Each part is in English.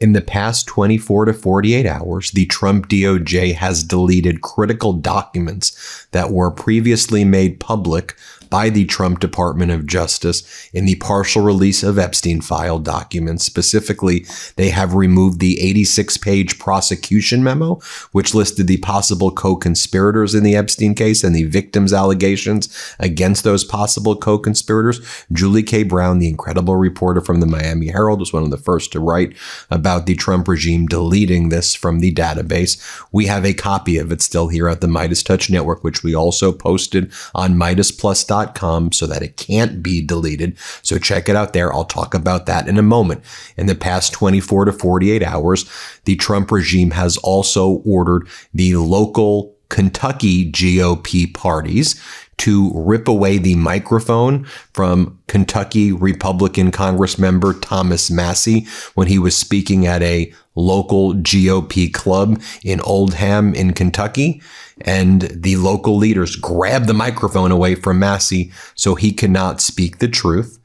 In the past 24 to 48 hours, the Trump DOJ has deleted critical documents that were previously made public by the Trump Department of Justice in the partial release of Epstein file documents. Specifically, they have removed the 86-page prosecution memo, which listed the possible co-conspirators in the Epstein case and the victims' allegations against those possible co-conspirators. Julie K. Brown, the incredible reporter from the Miami Herald, was one of the first to write about the Trump regime deleting this from the database. We have a copy of it still here at the MeidasTouch Network, which we also posted on MeidasPlus.com so that it can't be deleted. So check it out there. I'll talk about that in a moment. In the past 24 to 48 hours, the Trump regime has also ordered the local Kentucky GOP parties to rip away the microphone from Kentucky Republican Congressmember Thomas Massie when he was speaking at a local GOP club in Oldham in Kentucky. And the local leaders grabbed the microphone away from Massie so he cannot speak the truth.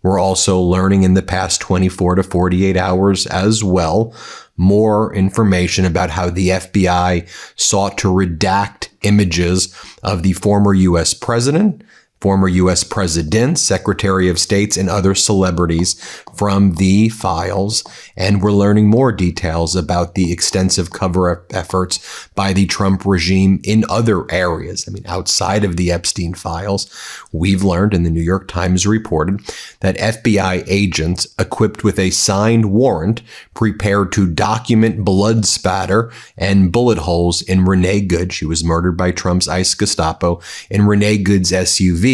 We're also learning in the past 24 to 48 hours as well more information about how the FBI sought to redact images of the former U.S. president, former U.S. presidents, Secretary of States, and other celebrities from the files. And we're learning more details about the extensive cover-up efforts by the Trump regime in other areas. I mean, outside of the Epstein files, we've learned, and the New York Times reported, that FBI agents equipped with a signed warrant prepared to document blood spatter and bullet holes in Renee Good. She was murdered by Trump's ICE Gestapo in Renee Good's SUV.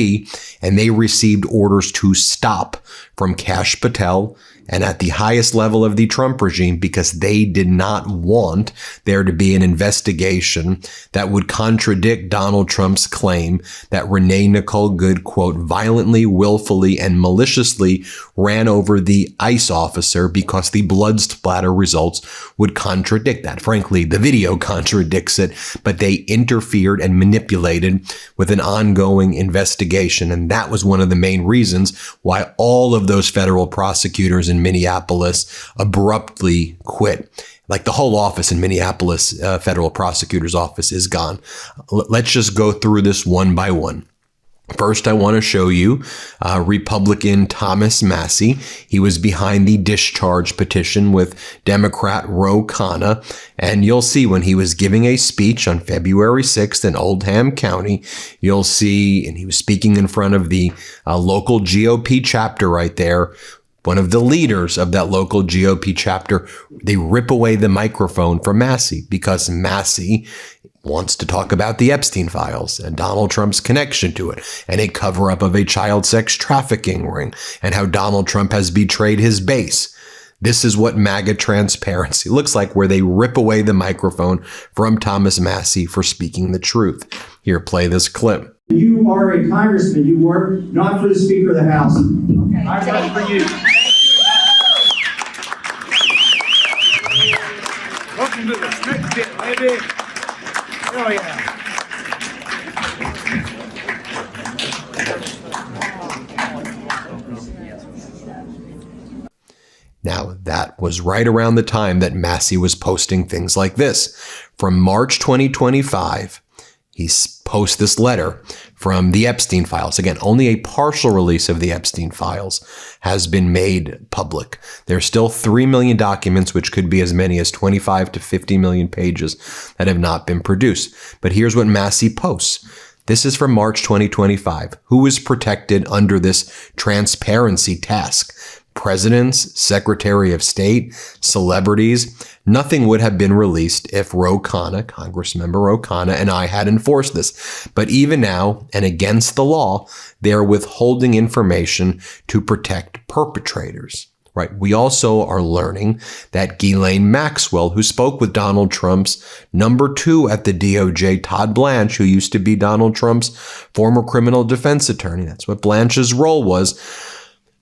And they received orders to stop from Kash Patel and at the highest level of the Trump regime because they did not want there to be an investigation that would contradict Donald Trump's claim that Renee Nicole Good, quote, violently, willfully, and maliciously ran over the ICE officer because the blood splatter results would contradict that. Frankly, the video contradicts it, but they interfered and manipulated with an ongoing investigation. And that was one of the main reasons why all of those federal prosecutors in Minneapolis abruptly quit. Like the whole office in Minneapolis, federal prosecutor's office is gone. Let's just go through this one by one. First, I want to show you Republican Thomas Massie. He was behind the discharge petition with Democrat Ro Khanna. And you'll see when he was giving a speech on February 6th in Oldham County, you'll see, and he was speaking in front of the local GOP chapter right there. One of the leaders of that local GOP chapter, they rip away the microphone from Massie because Massie wants to talk about the Epstein files and Donald Trump's connection to it and a cover-up of a child sex trafficking ring and how Donald Trump has betrayed his base. This is what MAGA transparency looks like, where they rip away the microphone from Thomas Massie for speaking the truth. Here, play this clip. You are a congressman. You work not for the Speaker of the House. Okay. I work for you. Welcome to the strict pit, baby. Oh, yeah. Now, that was right around the time that Massie was posting things like this. From March 2025, he posts this letter from the Epstein files. Again, only a partial release of the Epstein files has been made public. There's still 3 million documents, which could be as many as 25 to 50 million pages that have not been produced. But here's what Massie posts. This is from March 2025. Who is protected under this transparency task? Presidents, Secretary of State, celebrities. Nothing would have been released if Ro Khanna, Congressmember Ro Khanna, and I had enforced this. But even now, and against the law, they are withholding information to protect perpetrators. Right. We also are learning that Ghislaine Maxwell, who spoke with Donald Trump's number 2 at the DOJ, Todd Blanche, who used to be Donald Trump's former criminal defense attorney. That's what Blanche's role was.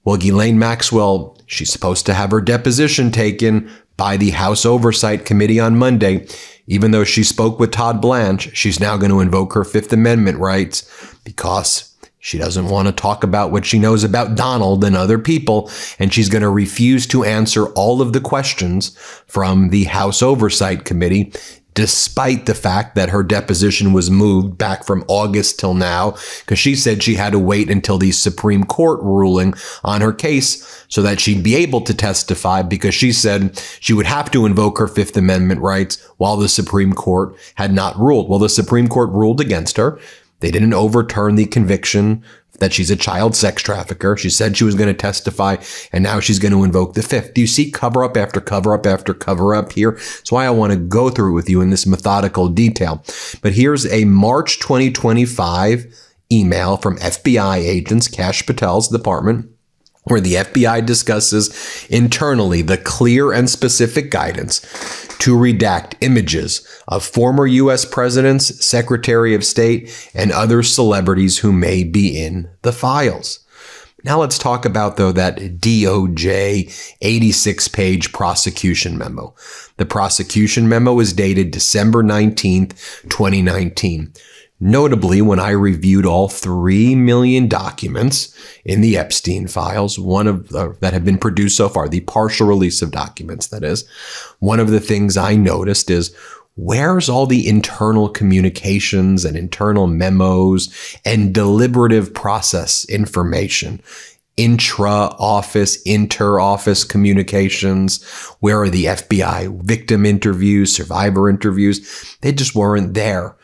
Well, Ghislaine Maxwell, she's supposed to have her deposition taken by the House Oversight Committee on Monday. Even though she spoke with Todd Blanche, she's now going to invoke her Fifth Amendment rights because She doesn't want to talk about what she knows about Donald and other people, and she's going to refuse to answer all of the questions from the House Oversight Committee, despite the fact that her deposition was moved back from August till now, because she said she had to wait until the Supreme Court ruling on her case so that she'd be able to testify, because she said she would have to invoke her Fifth Amendment rights while the Supreme Court had not ruled. Well, the Supreme Court ruled against her. They didn't overturn the conviction that she's a child sex trafficker. She said she was going to testify, and now she's going to invoke the Fifth. Do you see cover up after cover up after cover up here? That's why I want to go through it with you in this methodical detail. But here's a March 2025 email from FBI agents, Kash Patel's department, where the FBI discusses internally the clear and specific guidance to redact images of former U.S. presidents, Secretary of State, and other celebrities who may be in the files. Now let's talk about, though, that DOJ 86-page prosecution memo. The prosecution memo is dated December 19th, 2019. Notably, when I reviewed all 3 million documents in the Epstein files, that have been produced so far, the partial release of documents, that is, one of the things I noticed is, where's all the internal communications and internal memos and deliberative process information? Intra-office, inter-office communications? Where are the FBI victim interviews, survivor interviews? They just weren't there.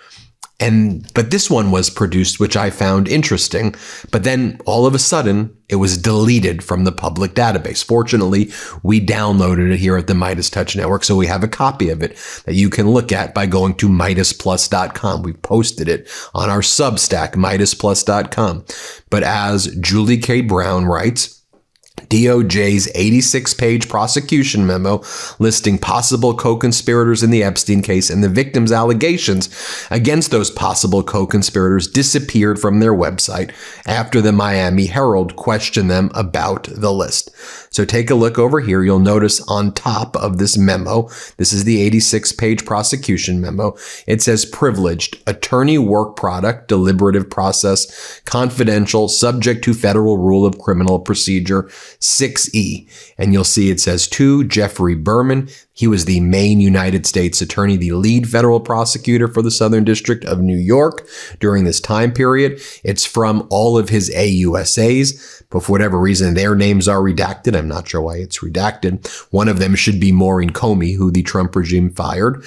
But this one was produced, which I found interesting. But then all of a sudden, it was deleted from the public database. Fortunately, we downloaded it here at the MeidasTouch Network, so we have a copy of it that you can look at by going to MeidasPlus.com. We posted it on our Substack, MeidasPlus.com. But as Julie K. Brown writes, DOJ's 86-page prosecution memo listing possible co-conspirators in the Epstein case and the victims' allegations against those possible co-conspirators disappeared from their website after the Miami Herald questioned them about the list. So take a look over here. You'll notice on top of this memo, this is the 86-page prosecution memo. It says privileged, attorney work product, deliberative process, confidential, subject to federal rule of criminal procedure 6E. And you'll see it says to Jeffrey Berman. He was the Maine United States attorney, the lead federal prosecutor for the Southern District of New York during this time period. It's from all of his AUSAs, but for whatever reason, their names are redacted. I'm not sure why it's redacted. One of them should be Maureen Comey, who the Trump regime fired.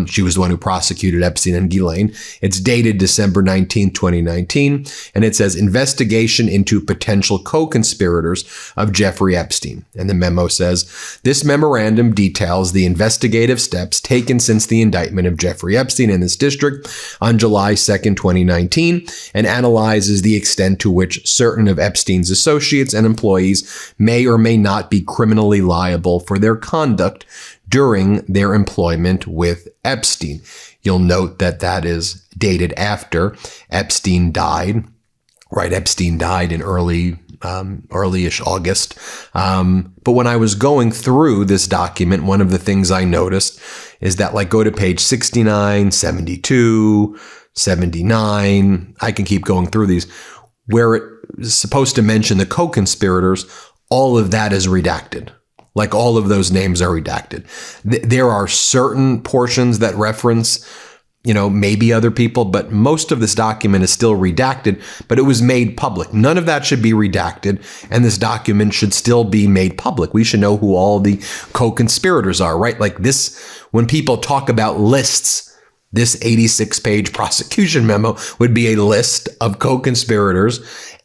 She was the one who prosecuted Epstein and Ghislaine. It's dated December 19, 2019, and it says investigation into potential co-conspirators of Jeffrey Epstein. And the memo says, this memorandum details the investigative steps taken since the indictment of Jeffrey Epstein in this district on July 2nd, 2019, and analyzes the extent to which certain of Epstein's associates and employees may or may not be criminally liable for their conduct during their employment with Epstein. You'll note that that is dated after Epstein died. Right, Epstein died in early-ish August. But when I was going through this document, one of the things I noticed is that, like, go to page 69, 72, 79. I can keep going through these, where it is supposed to mention the co-conspirators. All of that is redacted. Like, all of those names are redacted. There are certain portions that reference, maybe other people, but most of this document is still redacted, but it was made public. None of that should be redacted, and this document should still be made public. We should know who all the co-conspirators are, right? Like this, when people talk about lists, this 86-page prosecution memo would be a list of co-conspirators,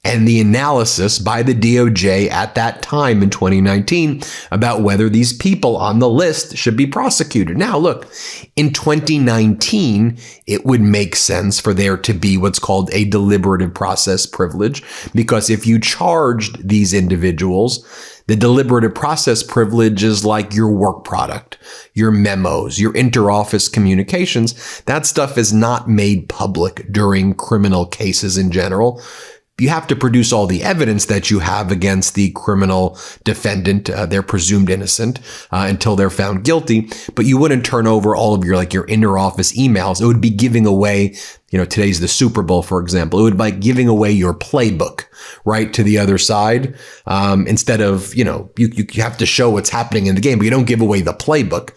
and the analysis by the DOJ at that time in 2019 about whether these people on the list should be prosecuted. Now, look, in 2019, it would make sense for there to be what's called a deliberative process privilege, because if you charged these individuals, the deliberative process privilege is like your work product, your memos, your interoffice communications. That stuff is not made public during criminal cases in general. You have to produce all the evidence that you have against the criminal defendant. They're presumed innocent until they're found guilty, but you wouldn't turn over all of your interoffice emails. It would be giving away, today's the Super Bowl, for example. It would be like giving away your playbook, right, to the other side. Instead of, you have to show what's happening in the game, but you don't give away the playbook.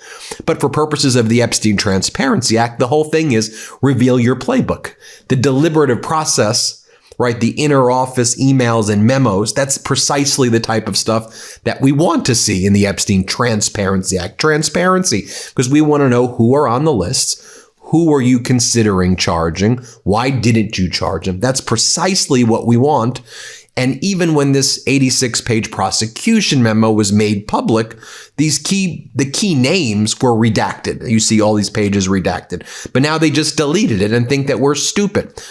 But for purposes of the Epstein Transparency Act, the whole thing is reveal your playbook. The deliberative process, right, the inner office emails and memos, that's precisely the type of stuff that we want to see in the Epstein Transparency Act. Transparency, because we want to know who are on the lists. Who are you considering charging? Why didn't you charge them? That's precisely what we want. And even when this 86-page prosecution memo was made public, the key names were redacted. You see all these pages redacted. But now they just deleted it and think that we're stupid.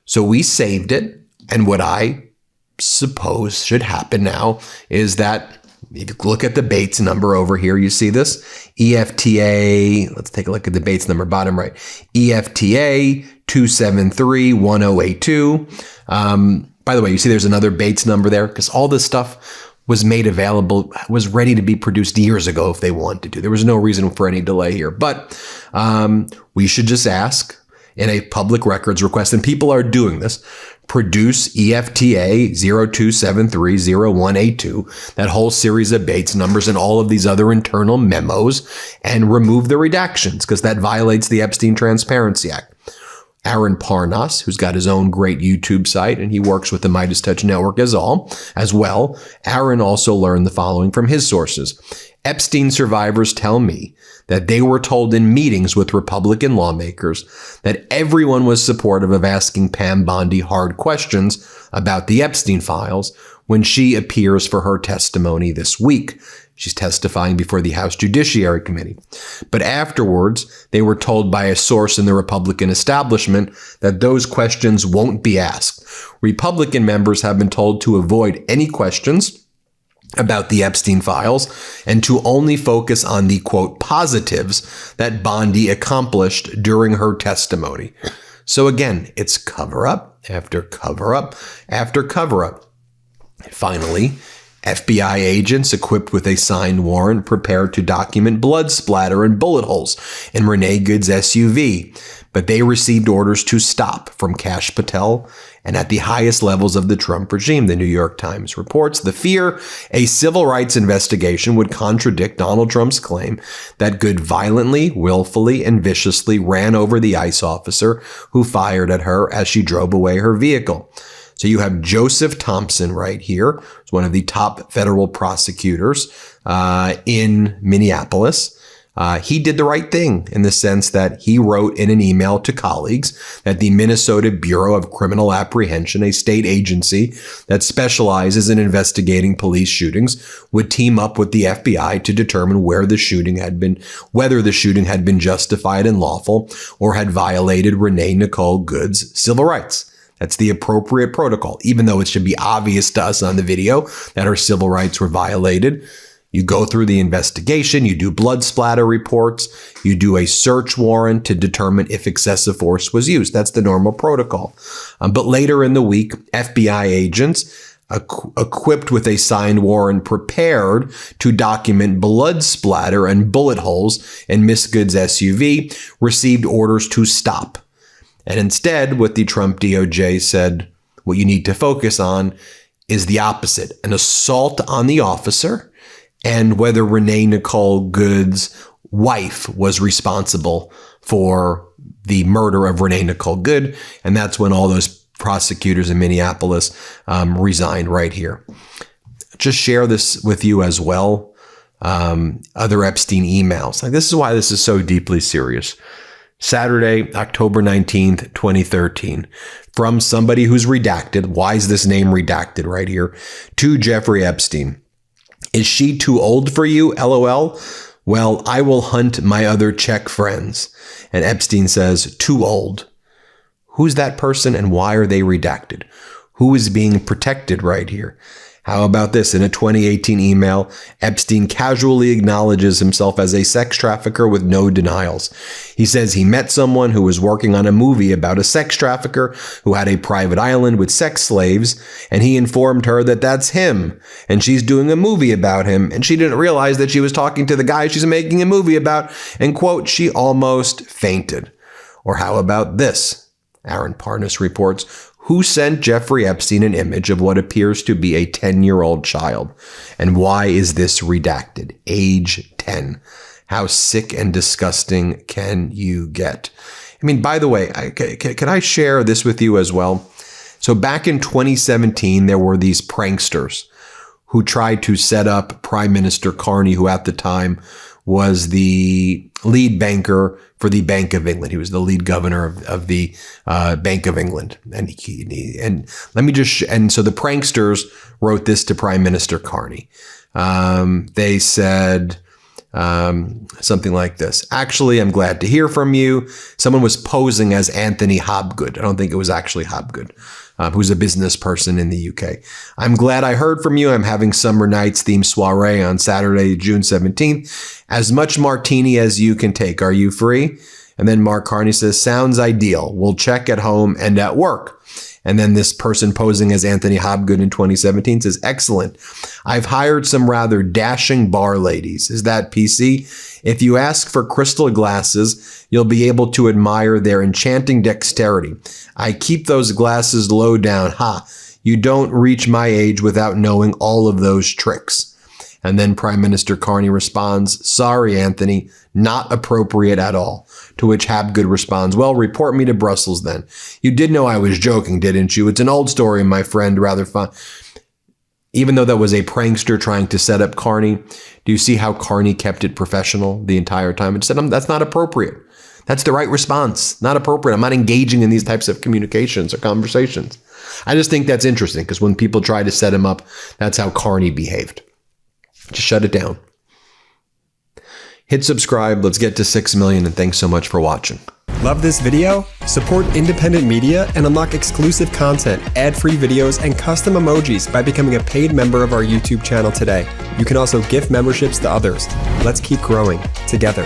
So we saved it. And what I suppose should happen now is that if you look at the Bates number over here, you see this EFTA. Let's take a look at the Bates number, bottom right. EFTA 2731082. By the way, you see there's another Bates number there because all this stuff was made available, was ready to be produced years ago if they wanted to. There was no reason for any delay here. But we should just ask in a public records request, and people are doing this, produce EFTA 02730182, that whole series of Bates numbers and all of these other internal memos, and remove the redactions because that violates the Epstein Transparency Act. Aaron Parnas, who's got his own great YouTube site, and he works with the MeidasTouch Network as well. Aaron also learned the following from his sources. Epstein survivors tell me that they were told in meetings with Republican lawmakers that everyone was supportive of asking Pam Bondi hard questions about the Epstein files when she appears for her testimony this week. She's testifying before the House Judiciary Committee. But afterwards, they were told by a source in the Republican establishment that those questions won't be asked. Republican members have been told to avoid any questions about the Epstein files and to only focus on the, quote, positives that Bondi accomplished during her testimony. So again, it's cover up after cover up after cover up. Finally, FBI agents equipped with a signed warrant prepared to document blood splatter and bullet holes in Renee Good's SUV, but they received orders to stop from Kash Patel and at the highest levels of the Trump regime. The New York Times reports the fear a civil rights investigation would contradict Donald Trump's claim that Good violently, willfully, and viciously ran over the ICE officer who fired at her as she drove away her vehicle. So you have Joseph Thompson right here. He's one of the top federal prosecutors in Minneapolis. He did the right thing in the sense that he wrote in an email to colleagues that the Minnesota Bureau of Criminal Apprehension, a state agency that specializes in investigating police shootings, would team up with the FBI to determine whether the shooting had been justified and lawful or had violated Renee Nicole Good's civil rights. That's the appropriate protocol, even though it should be obvious to us on the video that her civil rights were violated. You go through the investigation, you do blood splatter reports, you do a search warrant to determine if excessive force was used. That's the normal protocol. But later in the week, FBI agents equipped with a signed warrant prepared to document blood splatter and bullet holes in Miss Good's SUV received orders to stop. And instead, what the Trump DOJ said, what you need to focus on is the opposite, an assault on the officer and whether Renee Nicole Good's wife was responsible for the murder of Renee Nicole Good. And that's when all those prosecutors in Minneapolis resigned right here. Just share this with you as well. Other Epstein emails. Like, this is why this is so deeply serious. Saturday, October 19th, 2013, from somebody who's redacted. Why is this name redacted right here? To Jeffrey Epstein. Is she too old for you? LOL. Well, I will hunt my other Czech friends. And Epstein says, too old. Who's that person and why are they redacted? Who is being protected right here? How about this? In a 2018 email, Epstein casually acknowledges himself as a sex trafficker with no denials. He says he met someone who was working on a movie about a sex trafficker who had a private island with sex slaves, and he informed her that that's him, and she's doing a movie about him, and she didn't realize that she was talking to the guy she's making a movie about, and quote, she almost fainted. Or how about this? Aaron Parnas reports, who sent Jeffrey Epstein an image of what appears to be a 10-year-old child? And why is this redacted? Age 10. How sick and disgusting can you get? I mean, by the way, can I share this with you as well? So back in 2017, there were these pranksters who tried to set up Prime Minister Carney, who at the time was the lead banker for the Bank of England. He was the lead governor of the Bank of England. And so the pranksters wrote this to Prime Minister Carney. They said something like this. Actually, I'm glad to hear from you. Someone was posing as Anthony Hobgood. I don't think it was actually Hobgood, who's a business person in the UK. I'm glad I heard from you. I'm having Summer Nights themed soiree on Saturday, June 17th. As much martini as you can take. Are you free? And then Mark Carney says, sounds ideal. We'll check at home and at work. And then this person posing as Anthony Hobgood in 2017 says, excellent. I've hired some rather dashing bar ladies. Is that PC? If you ask for crystal glasses, you'll be able to admire their enchanting dexterity. I keep those glasses low down. Ha! You don't reach my age without knowing all of those tricks. And then Prime Minister Carney responds, sorry, Anthony, not appropriate at all. To which Hobgood responds, well, report me to Brussels then. You did know I was joking, didn't you? It's an old story, my friend, rather fun. Even though that was a prankster trying to set up Carney, do you see how Carney kept it professional the entire time? And said, that's not appropriate. That's the right response. Not appropriate. I'm not engaging in these types of communications or conversations. I just think that's interesting because when people try to set him up, that's how Carney behaved. Just shut it down. Hit subscribe. Let's get to 6 million, and thanks so much for watching. Love this video? Support independent media and unlock exclusive content, ad-free videos, and custom emojis by becoming a paid member of our YouTube channel today. You can also gift memberships to others. Let's keep growing together.